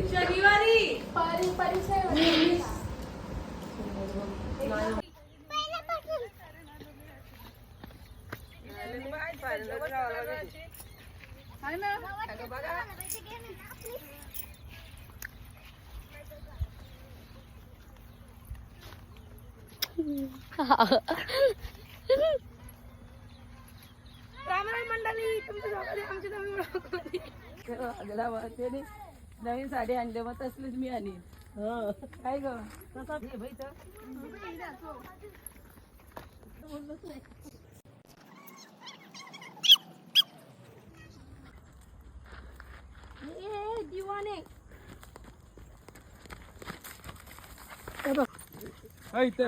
शनिवारी मंडळी तुमच्या आमची नवीन साडी आणले मग तसलीच मी आणि काय ग तसाच घे बाई तर दिवाने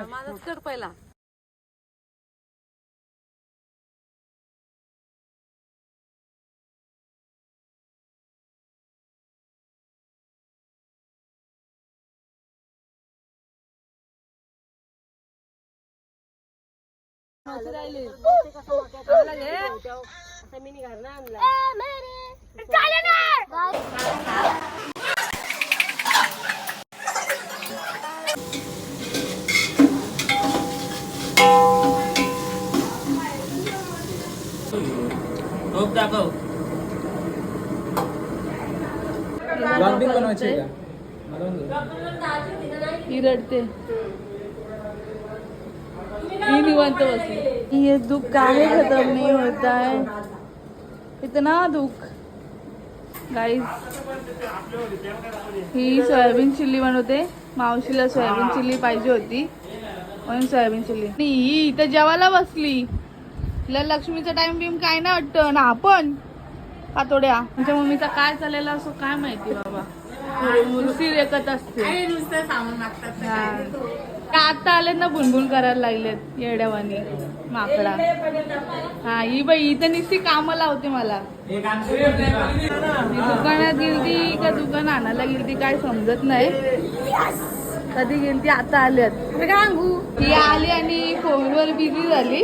माझाच कर पहिला ही रडते ही निवांत बसली ये दुख काहे खत्म नहीं होता है इतना दुख गाइस ही सोयाबीन चिल्ली बनवते मावशीला सोयाबीन चिल्ली पाहिजे होती म्हणून सोयाबीन चिल्ली ही इथं जेवायला बसली तिला लक्ष्मीचा टाइम बिम काय नाही वाटतं ना आपण पातोड्या म्हणजे मम्मीचा काय चाललेला असो काय माहिती बाबा नुसती रेखत असते नुसतं सामान मागतात आता आलेत ना बुनबुन करायला लागलेत येड्यावानी माकडा हा ही बाई इथं नुसती कामं लावते मला दुकानात गेलती का दुकान आणायला गेलती काय समजत नाही कधी गेलती आता आल्यात ही आली आणि फोनवर बिझी झाली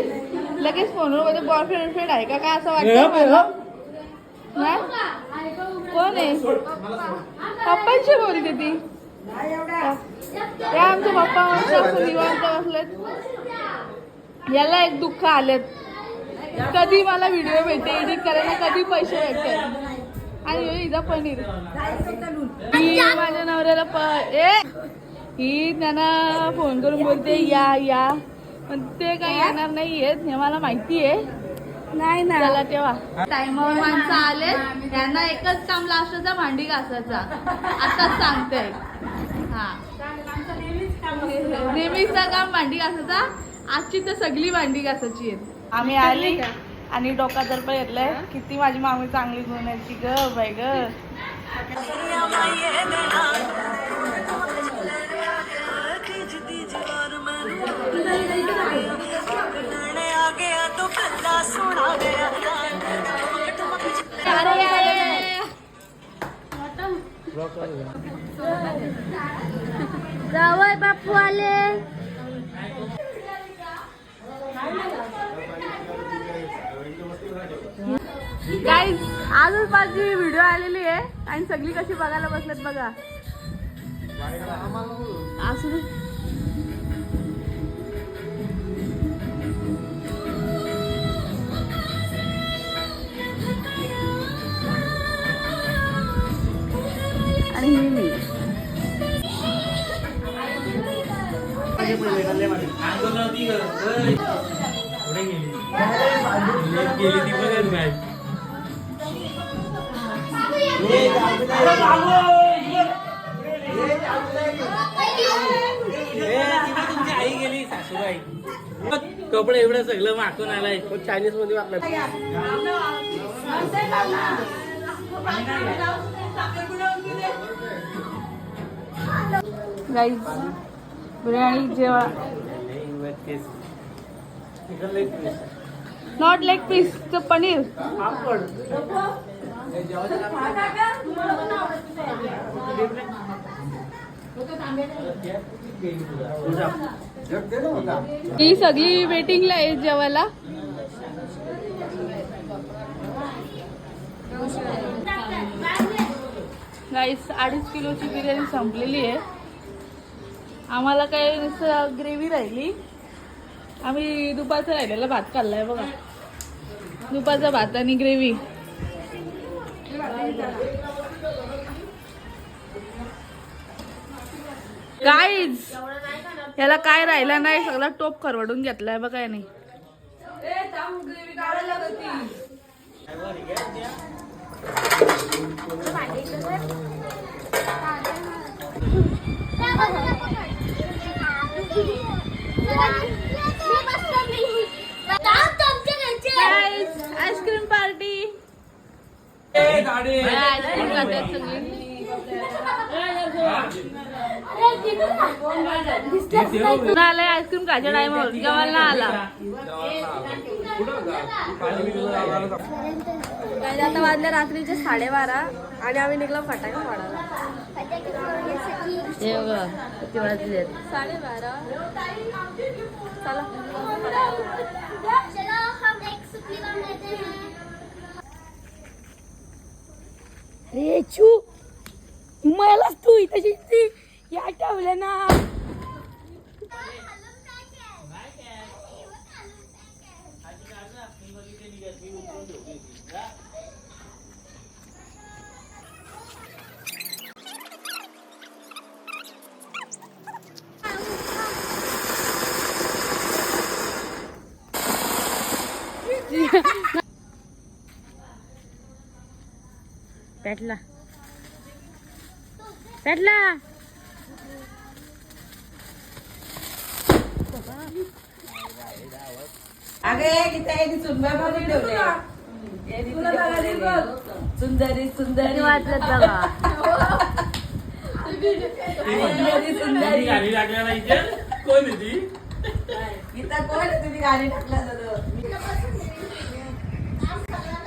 लगेच फोनवर मध्ये बॉयफ्रेंड आहे का काय असं वाटतं मला कोण आहे पप्पांशी बोलते ती आमचे पप्पा निवांत बसलेत याला एक दुःख आलेत कधी मला व्हिडिओ भेटते एडिट करायला कधी पैसे भेटते आणि हिचा पनीर ही माझ्या नवऱ्याला ही त्यांना फोन करून बोलते या पण ते काही येणार नाहीयेत हे मला माहिती आहे नाही ना त्याला तेव्हा टाइमवर माणसं आले त्यांना एकच काम लास्टचा भांडी घासायचा आताच सांगते हा नेहमीचा काम भांडी घासायचा आजची तर सगळी भांडी घासायची आहेत आम्ही आली आणि डोका तर पण येतलाय किती माझी मामी चांगली गुणाची ग बाई ग जावय बापू आले गाईज आजच माझी व्हिडिओ आलेली आहे आणि सगळी कशी बघायला बसलेत बघा असू आणि मी आई गेली सासूबाई कपडे एवढं सगळं मागून आलाय चायनीज मध्ये वापरलं गाईज बिर्याणी जेव्हा नॉट लेग पीस च पनीर ही सगळी वेटिंगला आहे जेवायला गाईस 2.5 किलोची बिर्याणी संपलेली आहे. आम्हाला काय नुसतं ग्रेव्ही राहिली. आम्ही दुपारचा राहिलेला भात खाल्लाय बघा. दुपारचा भात आणि ग्रेव्ही. गाईज याला काय राहिला नाही, सगळा टोप खरवडून घेतलाय बघा याने. Ice cream party. आईस्क्रीम खातात सगळी. आलाय आईस्क्रीम खायच्या टायमावर जेवायला ना आला. आता वाजले रात्रीचे 12:30 आणि आम्ही निघलो फटाका फोडायला. किती वाजले? 12:30. चला रे चू मलाच तू इथे या ठेवल्या ना. पेटला पेटला. सुंदरी सुंदरी वाटलं बघा. गाडी लागल्या इथे कोण होती? गीता कोण तुम्ही गाडी टाकला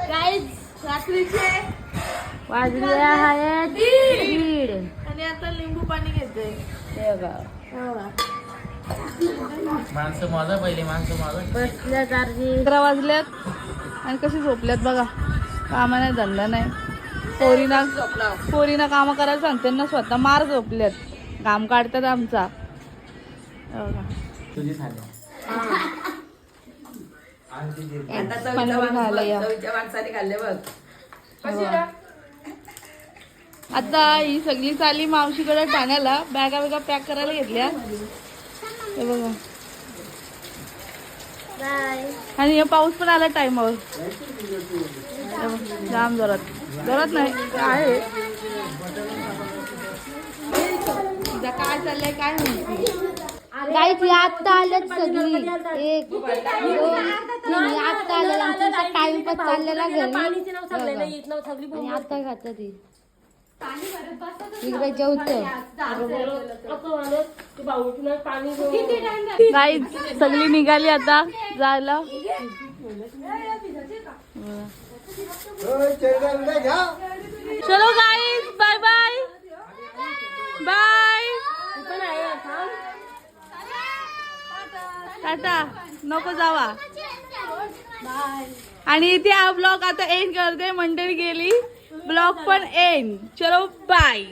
गाईज रात्रीचे वाजले आहेत 1:30 आणि आता लिंबू पाणी घेते. माणसं माझा पहिले माणसं माझा. बसल्या चार्जी 11 वाजल्यात आणि कशी झोपल्यात बघा. कामा नाही धंदा नाही. पोरीना कामं करायला सांगते ना, स्वतः मार झोपल्यात. काम काढतात आमचा. तुझी झाली. माणसाने खाल्ले बघ. आता ही सगळी चाली मावशीकडे ठाण्याला. बॅगा बिगा पॅक करायला घेतल्या हे बघा. आणि हे पाऊस पण आला टाइमावर. जाम जोरात जोरात नाही आहे. तिचा काय चाललंय काय माहिती. गाईच आता आल्यात सगळी. 1 2 3 आता आल्या. टाइम पास चाललेला घरी आणि आता खात ती इकडे जेवत. गाईज सगळी निघाली आता जायला. चलो गाईज बाय बाय बाय. टाटा नको जावा. आणि इथे हा ब्लॉग आता एंड करते. मंडळी गेली ब्लॉग पण एंड. चलो बाय.